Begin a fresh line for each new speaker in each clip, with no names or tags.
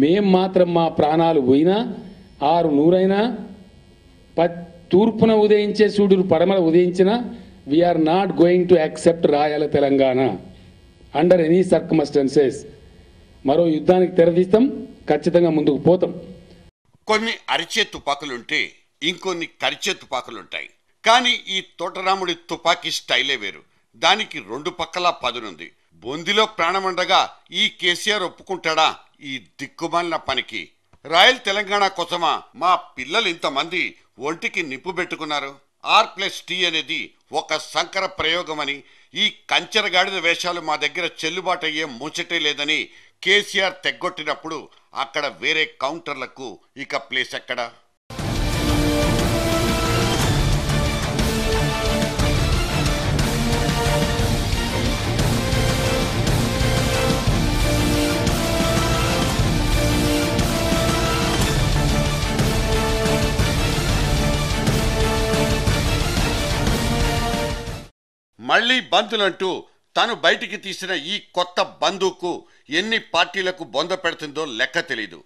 మేం మాత్రం మా ప్రాణాలు పోయినా 600 తూర్పున ఉదయించే సూర్యుడు పడమర ఉదయించిన we are not going to accept Rayala Telangana under any circumstances. మరో యుద్ధానికి తెరదీస్తాం, ఖచ్చితంగా ముందుకు పోతాం.
కొన్ని అరిచే తుపాకులుంటే ఇంకొన్ని కరిచే తుపాకులుంటాయి. కానీ ఈ తోటరాముడి తుపాకీ స్టైలే వేరు. దానికి 2 పక్కలా పదునుంది. బొందిలో ప్రాణముండగా ఈ కేసీఆర్ ఒప్పుకుంటాడా ఈ దిక్కుమాలిన పనికి? రాయల్ తెలంగాణ కోసమా మా పిల్లలు ఇంతమంది ఒంటికి నిప్పు పెట్టుకున్నారు? R+T అనేది ఒక సంకర ప్రయోగమని, ఈ కంచెరగాడిద వేషాలు మా దగ్గర చెల్లుబాటు అయ్యే ముచ్చటే లేదని కేసీఆర్ తెగ్గొట్టినప్పుడు అక్కడ వేరే కౌంటర్లకు ఇక ప్లేస్ ఎక్కడా? మళ్లీ బంధులంటూ తను బయటికి తీసిన ఈ కొత్త బంధుకు ఎన్ని పార్టీలకు బొంద పెడుతుందో లెక్క తెలీదు.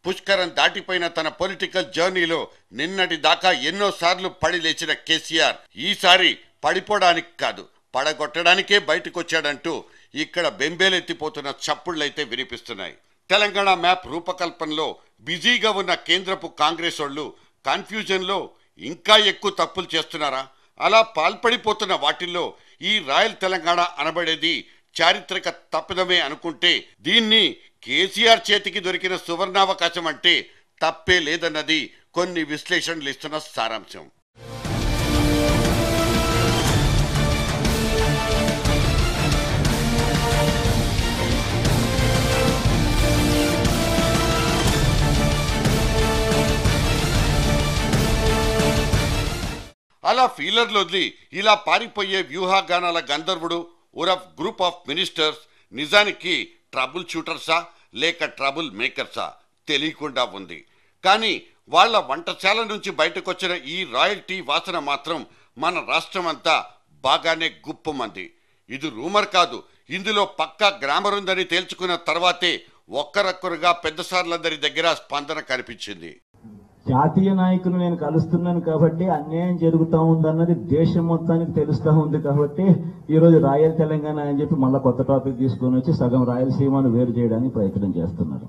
పుష్కరం దాటిపోయిన తన పొలిటికల్ జర్నీలో నిన్నటి దాకా ఎన్నోసార్లు పడి లేచిన కేసీఆర్ ఈసారి పడిపోవడానికి కాదు, పడగొట్టడానికే బయటకొచ్చాడంటూ ఇక్కడ బెంబేలెత్తిపోతున్న చప్పుళ్లైతే వినిపిస్తున్నాయి. తెలంగాణ మ్యాప్ రూపకల్పనలో బిజీగా ఉన్న కేంద్రపు కాంగ్రెస్ వాళ్ళు కన్ఫ్యూజన్లో ఇంకా ఎక్కువ తప్పులు చేస్తున్నారా? అలా పాల్పడిపోతున్న వాటిల్లో ఈ రాయల్ తెలంగాణ అనబడేది చారిత్రక తప్పిదమే అనుకుంటే దీన్ని కేసీఆర్ చేతికి దొరికిన సువర్ణావకాశం అంటే తప్పే లేదన్నది కొన్ని విశ్లేషణలు ఇస్తున్న సారాంశం. అలా ఫీలర్లు వదిలి ఇలా పారిపోయే వ్యూహాగానాల గంధర్వుడు ఉరఫ్ గ్రూప్ ఆఫ్ మినిస్టర్స్ నిజానికి ట్రబుల్ షూటర్సా లేక ట్రబుల్ మేకర్సా తెలియకుండా ఉంది. కానీ వాళ్ల వంటశాల నుంచి బయటకొచ్చిన ఈ రాయల్టీ వాసన మాత్రం మన రాష్ట్రం అంతా బాగానే గుప్పమంది. ఇది రూమర్ కాదు, ఇందులో పక్కా గ్రామర్ ఉందని తేల్చుకున్న తర్వాతే ఒక్కరొక్కరుగా పెద్దసార్లందరి దగ్గర స్పందన కనిపించింది.
జాతీయ నాయకులు నేను కలుస్తున్నాను కాబట్టి అన్యాయం జరుగుతూ ఉందన్నది దేశం మొత్తానికి తెలుస్తూ ఉంది కాబట్టి ఈరోజు రాయల్ తెలంగాణ అని చెప్పి మళ్ళీ కొత్త టాపిక్ తీసుకొని వచ్చి సగం రాయలసీమను వేరు చేయడానికి ప్రయత్నం చేస్తున్నారు.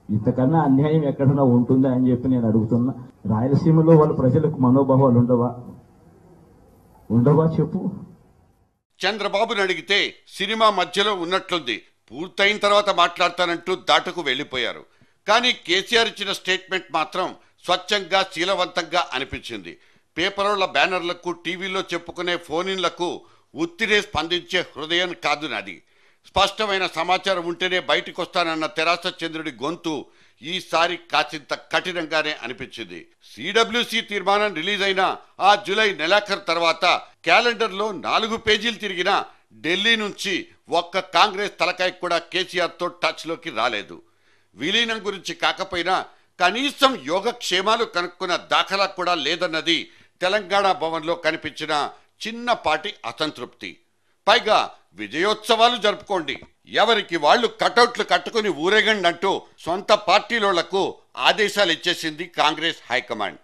ఇంతకన్నా అన్యాయం ఎక్కడన్నా ఉంటుందా అని చెప్పి నేను అడుగుతున్నా. రాయలసీమలో వాళ్ళ ప్రజలకు మనోభావాలు ఉండవా చెప్పు.
చంద్రబాబుని అడిగితే సినిమా మధ్యలో ఉన్నట్లుంది, పూర్తయిన తర్వాత మాట్లాడతానంటూ దాటుకు వెళ్లిపోయారు. కానీ కేసీఆర్ ఇచ్చిన స్టేట్మెంట్ మాత్రం స్వచ్ఛంగా శీలవంతంగా అనిపించింది. పేపర్ల బ్యానర్లకు టీవీలో చెప్పుకునే ఫోన్లకు ఉత్తిరే స్పందించే హృదయం కాదు నాది. స్పష్టమైన సమాచారం ఉంటేనే బయటకు వస్తానన్న తెరాస చంద్రుడి గొంతు ఈసారి కాసింత కఠినంగానే అనిపించింది. సిడబ్ల్యూసి తీర్మానం రిలీజ్ అయిన ఆ జూలై నెలాఖరు తర్వాత క్యాలెండర్లో 4 పేజీలు తిరిగినా ఢిల్లీ నుంచి ఒక్క కాంగ్రెస్ తలకాయ కూడా కేసీఆర్తో టచ్లోకి రాలేదు. విలీనం గురించి కాకపోయినా కనీసం యోగక్షేమాలు కనుక్కున్న దాఖలా కూడా లేదన్నది తెలంగాణ భవన్లో కనిపించిన చిన్నపాటి అసంతృప్తి. పైగా విజయోత్సవాలు జరుపుకోండి, ఎవరికి వాళ్ళు కటౌట్లు కట్టుకుని ఊరేగండి అంటూ సొంత పార్టీలోళ్లకు ఆదేశాలు ఇచ్చేసింది కాంగ్రెస్ హైకమాండ్.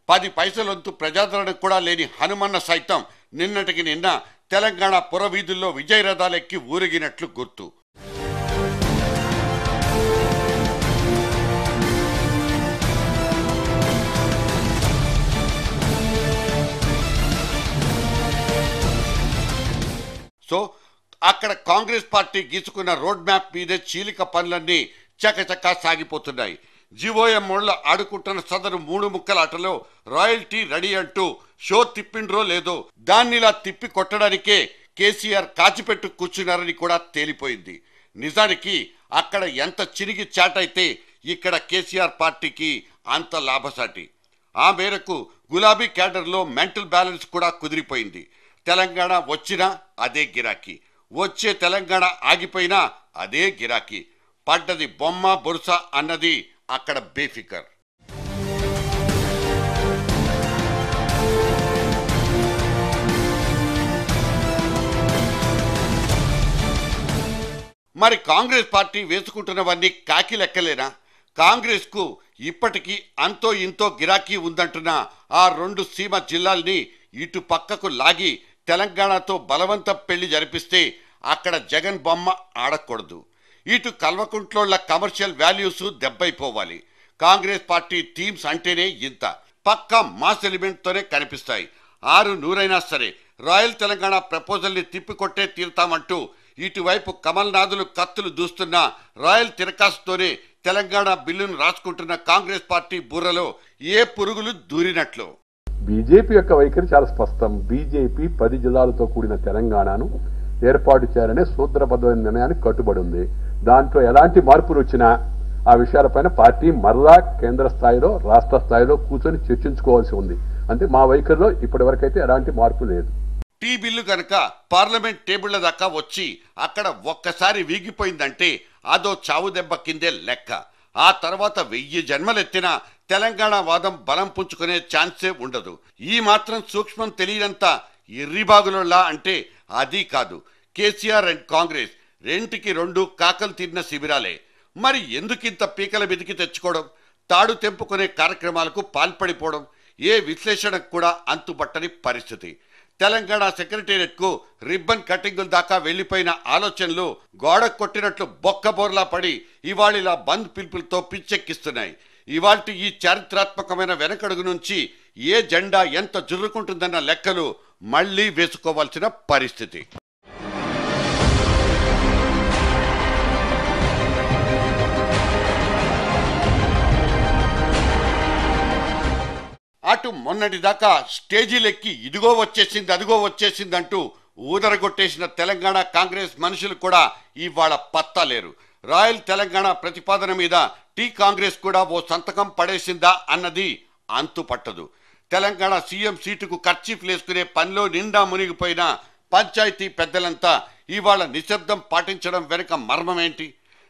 10 పైసలొంతు ప్రజాదరణ కూడా లేని హనుమన్న సైతం నిన్నటికి నిన్న తెలంగాణ పురవీధుల్లో విజయరథాలెక్కి ఊరేగినట్లు గుర్తు. సో అక్కడ కాంగ్రెస్ పార్టీ గీసుకున్న రోడ్ మ్యాప్ మీదే చీలిక పనులన్నీ చకచకా సాగిపోతున్నాయి. జీవోఎంఓళ్ళ ఆడుకుంటున్న సదరు 3 ముక్కల ఆటలో రాయల్టీ రెడీ అంటూ షో తిప్పిండ్రో లేదో దాన్నిలా తిప్పి కొట్టడానికే కేసీఆర్ కాచిపెట్టు కూర్చున్నారని కూడా తేలిపోయింది. నిజానికి అక్కడ ఎంత చిరిగి చాటైతే ఇక్కడ కేసీఆర్ పార్టీకి అంత లాభసాటి. ఆ మేరకు గులాబీ క్యాడర్లో మెంటల్ బ్యాలెన్స్ కూడా కుదిరిపోయింది. తెలంగాణ వచ్చినా అదే గిరాకీ, వచ్చే తెలంగాణ ఆగిపోయినా అదే గిరాకీ. పడ్డది బొమ్మ బొరుస అన్నది అక్కడ బేఫికర్. మరి కాంగ్రెస్ పార్టీ వేసుకుంటున్నవన్నీ కాకి లెక్కలేనా? కాంగ్రెస్ కు ఇప్పటికీ అంతో ఇంతో గిరాకీ ఉందంటున్న ఆ 2 సీమ జిల్లాల్ని ఇటు పక్కకు లాగి తెలంగాణతో బలవంత పెళ్లి జరిపిస్తే అక్కడ జగన్ బొమ్మ ఆడకూడదు. ఇటు కల్వకుంట్లోళ్ల కమర్షియల్ వాల్యూస్ దెబ్బైపోవాలి. కాంగ్రెస్ పార్టీ టీమ్స్ అంటేనే ఇంత పక్కా మాస్ ఎలిమెంట్తోనే కనిపిస్తాయి. 6 సరే రాయల్ తెలంగాణ ప్రపోజల్ని తిప్పికొట్టే తీరుతామంటూ ఇటువైపు కమల్నాథులు కత్తులు దూస్తున్న రాయల్ తిరకాసుతోనే తెలంగాణ బిల్లును రాసుకుంటున్న కాంగ్రెస్ పార్టీ బుర్రలో ఏ పురుగులు దూరినట్లు.
బీజేపీ యొక్క వైఖరి చాలా స్పష్టం. బీజేపీ 10 జిల్లాలతో కూడిన తెలంగాణను ఏర్పాటు చేయాలనే సూత్రబద్ధమైన నిర్ణయానికి కట్టుబడి ఉంది. దాంట్లో ఎలాంటి మార్పులు వచ్చినా ఆ విషయాలపైన పార్టీ మరలా కేంద్ర స్థాయిలో రాష్ట్ర స్థాయిలో కూర్చొని చర్చించుకోవాల్సి ఉంది. అంటే మా వైఖరిలో ఇప్పటి వరకైతే ఎలాంటి మార్పు లేదు.
టీ బిల్లు కనుక పార్లమెంట్ టేబుళ్ల దాకా వచ్చి అక్కడ ఒక్కసారి వీగిపోయిందంటే అదో చావు దెబ్బ కిందే లెక్క. ఆ తర్వాత 1000 జన్మలెత్తినా తెలంగాణ వాదం బలం పుంజుకునే ఛాన్సే ఉండదు. ఈ మాత్రం సూక్ష్మం తెలియనంత ఎర్రిబాగులోలా అంటే అది కాదు. కేసీఆర్ అండ్ కాంగ్రెస్ 2కి 2 కాకలు తిన్న శిబిరాలే. మరి ఎందుకింత పీకల వెతికి తెచ్చుకోవడం, తాడు తెంపుకునే కార్యక్రమాలకు పాల్పడిపోవడం, ఏ విశ్లేషణకు కూడా అంతుబట్టని పరిస్థితి. తెలంగాణ సెక్రటేరియట్కు రిబ్బన్ కటింగుల దాకా వెళ్లిపోయిన ఆలోచనలు గోడ కొట్టినట్లు బొక్కబోర్లా పడి ఇవాళిలా బంద్ పిలుపులతో పిచ్చెక్కిస్తున్నాయి. ఇవాల్టి ఈ చారిత్రాత్మకమైన వెనకడుగు నుంచి ఏ జెండా ఎంత జుర్రుకుంటుందన్న లెక్కలు మళ్లీ వేసుకోవాల్సిన పరిస్థితి. అటు మొన్నటిదాకా స్టేజీలెక్కి ఇదిగో వచ్చేసింది అదిగో వచ్చేసిందంటూ ఊదరగొట్టేసిన తెలంగాణ కాంగ్రెస్ మనుషులు కూడా ఇవాళ పత్తా లేరు. రాయల్ తెలంగాణ ప్రతిపాదన మీద టీ కాంగ్రెస్ కూడా ఓ సంతకం పడేసిందా అన్నది అంతు పట్టదు. తెలంగాణ సీఎం సీటుకు కర్చీఫ్ లేసుకునే పనిలో నిండా మునిగిపోయిన పంచాయతీ పెద్దలంతా ఇవాళ నిశ్శబ్దం పాటించడం వెనుక మర్మమేంటి?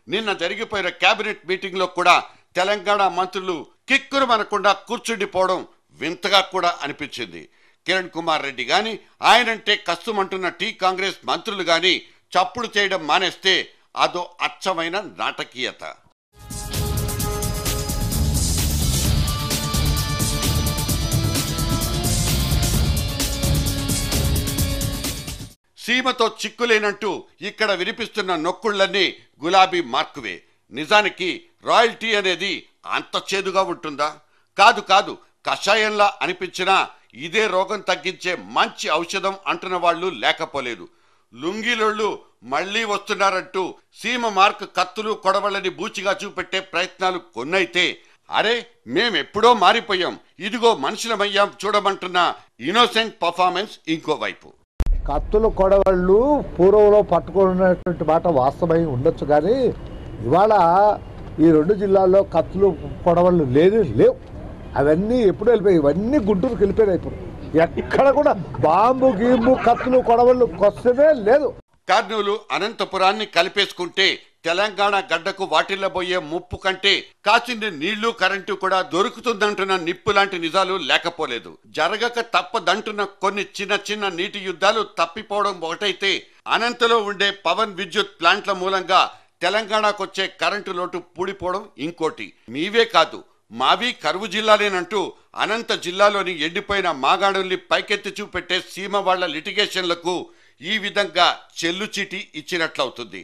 నిన్న జరిగిపోయిన కేబినెట్ మీటింగ్లో కూడా తెలంగాణ మంత్రులు కిక్కురు మనకుండా కూర్చుండిపోవడం వింతగా కూడా అనిపించింది. కిరణ్ కుమార్ రెడ్డి గాని, ఆయనంటే కష్టమంటున్న టీ కాంగ్రెస్ మంత్రులు గాని చప్పుడు చేయడం మానేస్తే అదో అచ్చమైన నాటకీయత. సీమతో చిక్కులేనంటూ ఇక్కడ వినిపిస్తున్న నొక్కుళ్లన్నీ గులాబీ మార్కువే. నిజానికి రాయల్టీ అనేది అంత చేదుగా ఉంటుందా? కాదు కాదు, కషాయంలా అనిపించినా ఇదే రోగం తగ్గించే మంచి ఔషధం అంటున్న వాళ్ళు లేకపోలేదు. లుంగీలోళ్ళు మళ్లీ వస్తున్నారంటూ సీమ మార్క్ కత్తులు కొడవళ్ళని బూచిగా చూపెట్టే ప్రయత్నాలు కొన్నైతే, అరే మేమెప్పుడో మారిపోయాం, ఇదిగో మనుషులమయ్యాం చూడమంటున్న ఇన్నోసెంట్ పర్ఫార్మెన్స్ ఇంకోవైపు.
కత్తులు కొడవళ్ళు పూర్వంలో పట్టుకున్నటువంటి మాట వాస్తవమై ఉండొచ్చు, కానీ ఇవాళ ఈ 2 జిల్లాల్లో కత్తులు కొడవళ్ళు లేవు. అవన్నీ ఎప్పుడు వెళ్ళిపోయాయి, ఇవన్నీ గుంటూరుకి వెళ్ళిపోయాయి. ఇప్పుడు ఎక్కడ కూడా బాంబు గీంబు కత్తులు కొడవళ్ళు కొస్తమే లేదు.
కర్నూలు అనంతపురాన్ని కలిపేసుకుంటే తెలంగాణ గడ్డకు వాటిల్లబోయే ముప్పు కంటే కాసింది నీళ్లు కరెంటు కూడా దొరుకుతుందంటున్న నిప్పు లాంటి నిజాలు లేకపోలేదు. జరగక తప్పదంటున్న కొన్ని చిన్న చిన్న నీటి యుద్ధాలు తప్పిపోవడం ఒకటైతే, అనంతలో ఉండే పవన్ విద్యుత్ ప్లాంట్ల మూలంగా తెలంగాణకొచ్చే కరెంటు లోటు పూడిపోవడం ఇంకోటి. మీవే కాదు మావి కరువు జిల్లాలేనంటూ అనంత జిల్లాలోని ఎండిపోయిన మాగాణుల్ని పైకెత్తి చూపెట్టే సీమ వాళ్ల లిటిగేషన్లకు ఈ విధంగా చెల్లుచీటి ఇచ్చినట్లవుతుంది.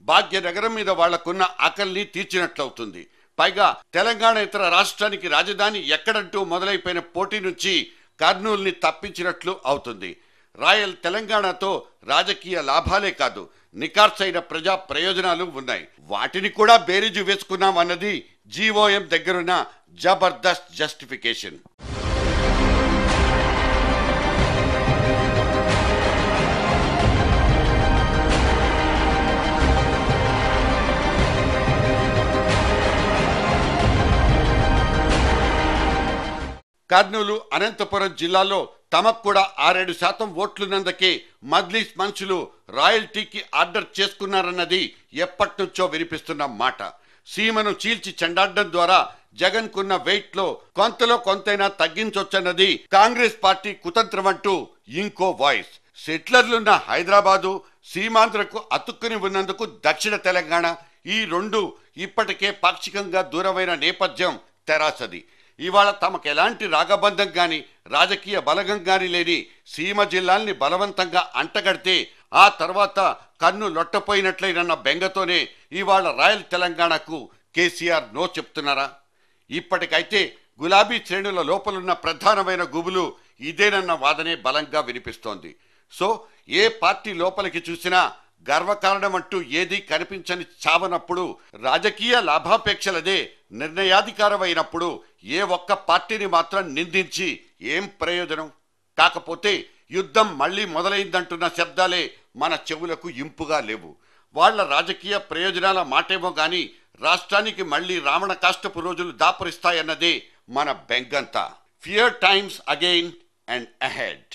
భాగ్యనగరం మీద వాళ్లకున్న ఆకలిని తీర్చినట్లవుతుంది. పైగా తెలంగాణ ఇతర రాష్ట్రానికి రాజధాని ఎక్కడంటూ మొదలైపోయిన పోటీ నుంచి కర్నూలుని తప్పించినట్లు అవుతుంది. రాయల్ తెలంగాణతో రాజకీయ లాభాలే కాదు, నికార్సైన ప్రజా ప్రయోజనాలు ఉన్నాయి. వాటిని కూడా బేరీజు వేసుకున్నాం అన్నది జీఓఎం దగ్గరున్న జబర్దస్త్ జస్టిఫికేషన్. కర్నూలు అనంతపురం జిల్లాలో తమకు కూడా 6-7% ఓట్లున్నందుకే మజ్లిస్ మనుషులు రాయల్టీకి ఆర్డర్ చేసుకున్నారన్నది ఎప్పటినుంచో వినిపిస్తున్న మాట. సీమను చీల్చి చెండాడడం ద్వారా జగన్ కున్న వెయిట్ లో కొంతలో కొంతైనా తగ్గించొచ్చన్నది కాంగ్రెస్ పార్టీ కుతంత్రం అంటూ ఇంకో వాయిస్. సెటిలర్లున్న హైదరాబాదు సీమాంధ్రకు అతుక్కుని ఉన్నందుకు దక్షిణ తెలంగాణ ఈ రెండు ఇప్పటికే పాక్షికంగా దూరమైన నేపథ్యం తెరాసది. ఇవాళ తమకు ఎలాంటి రాగబంధం గాని రాజకీయ బలగం గాని లేని సీమ జిల్లాల్ని బలవంతంగా అంటగడితే ఆ తర్వాత కన్ను లొట్టపోయినట్లయినన్న బెంగతోనే ఇవాళ రాయల్ తెలంగాణకు కేసీఆర్ నో చెప్తున్నారా? ఇప్పటికైతే గులాబీ శ్రేణుల లోపలున్న ప్రధానమైన గుబులు ఇదేనన్న వాదనే బలంగా వినిపిస్తోంది. సో ఏ పార్టీ లోపలికి చూసినా గర్వకారణమంటూ ఏదీ కనిపించని చావనప్పుడు, రాజకీయ లాభాపేక్షలదే నిర్ణయాధికారమైనప్పుడు ఏ ఒక్క పార్టీని మాత్రం నిందించి ఏం ప్రయోజనం? కాకపోతే యుద్ధం మళ్లీ మొదలైందంటున్న శబ్దాలే మన చెవులకు ఇంపుగా లేవు. వాళ్ల రాజకీయ ప్రయోజనాల మాటేమో గాని రాష్ట్రానికి మళ్లీ రావణ కాష్టపు రోజులు దాపురిస్తాయన్నదే మన బెంగంతా. Fear times again and ahead.